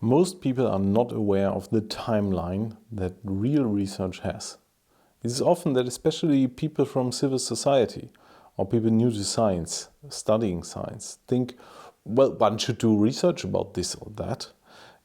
Most people are not aware of the timeline that real research has. It is often that especially people from civil society or people new to science, studying science, think, well, one should do research about this or that.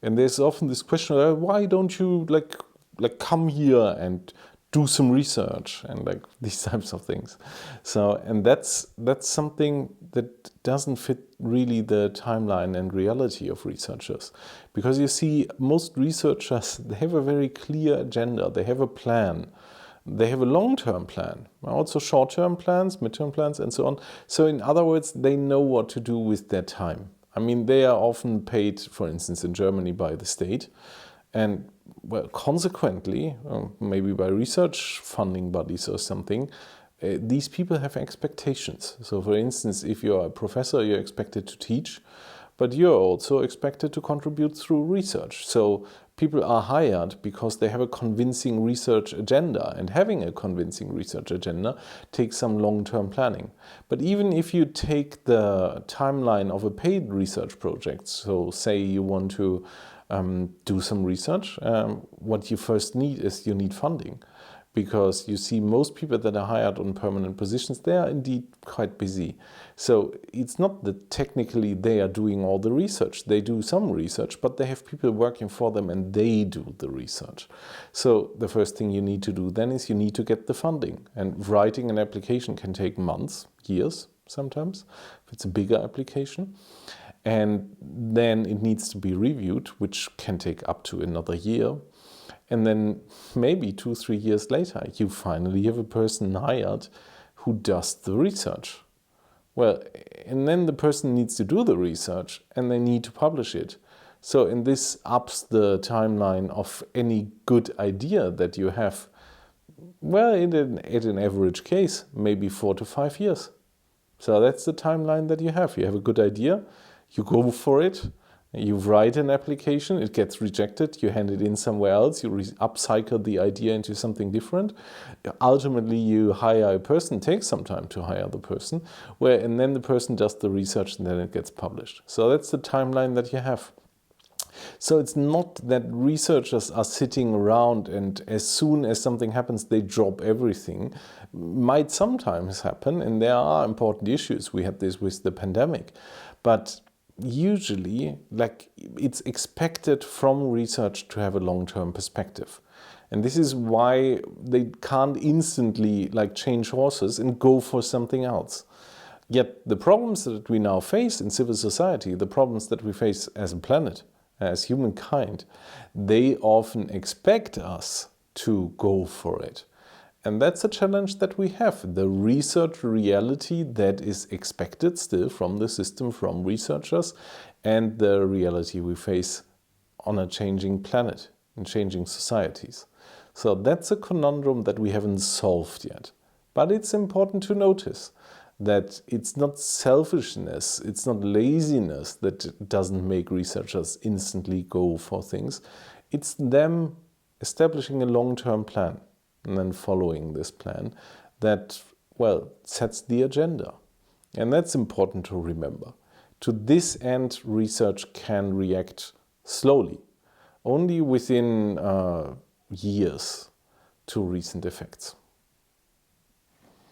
And there's often this question, why don't you like come here and do some research and like these types of things. So, and that's something that doesn't fit really the timeline and reality of researchers. Because you see, most researchers, they have a very clear agenda, they have a plan. They have a long-term plan, also short-term plans, mid-term plans, and so on. So in other words, they know what to do with their time. I mean, they are often paid, for instance, in Germany by the state. And well, consequently, maybe by research funding bodies or something, these people have expectations. So for instance, if you're a professor, you're expected to teach, but you're also expected to contribute through research. So people are hired because they have a convincing research agenda, and having a convincing research agenda takes some long-term planning. But even if you take the timeline of a paid research project, so say you want to do some research, what you first need is you need funding. Because you see, most people that are hired on permanent positions, they are indeed quite busy. So it's not that technically they are doing all the research. They do some research, but they have people working for them and they do the research. So the first thing you need to do then is you need to get the funding. And writing an application can take months, years sometimes, if it's a bigger application. And then it needs to be reviewed, which can take up to another year. And then maybe 2-3 years later, you finally have a person hired who does the research. Well, and then the person needs to do the research and they need to publish it. So, and this ups the timeline of any good idea that you have. Well, at an average case, maybe 4 to 5 years. So that's the timeline that you have. You have a good idea, you go for it. You write an application, it gets rejected, you hand it in somewhere else, you upcycle the idea into something different. Ultimately, you hire a person, it takes some time to hire the person, and then the person does the research and then it gets published. So that's the timeline that you have. So it's not that researchers are sitting around and as soon as something happens, they drop everything. Might sometimes happen, and there are important issues. We had this with the pandemic. But usually, it's expected from research to have a long-term perspective. And this is why they can't instantly change horses and go for something else. Yet the problems that we now face in civil society, the problems that we face as a planet, as humankind, they often expect us to go for it. And that's a challenge that we have, the research reality that is expected still from the system, from researchers, and the reality we face on a changing planet and changing societies. So that's a conundrum that we haven't solved yet. But it's important to notice that it's not selfishness, it's not laziness that doesn't make researchers instantly go for things. It's them establishing a long-term plan and then following this plan that, sets the agenda. And that's important to remember. To this end, research can react slowly, only within years to recent effects.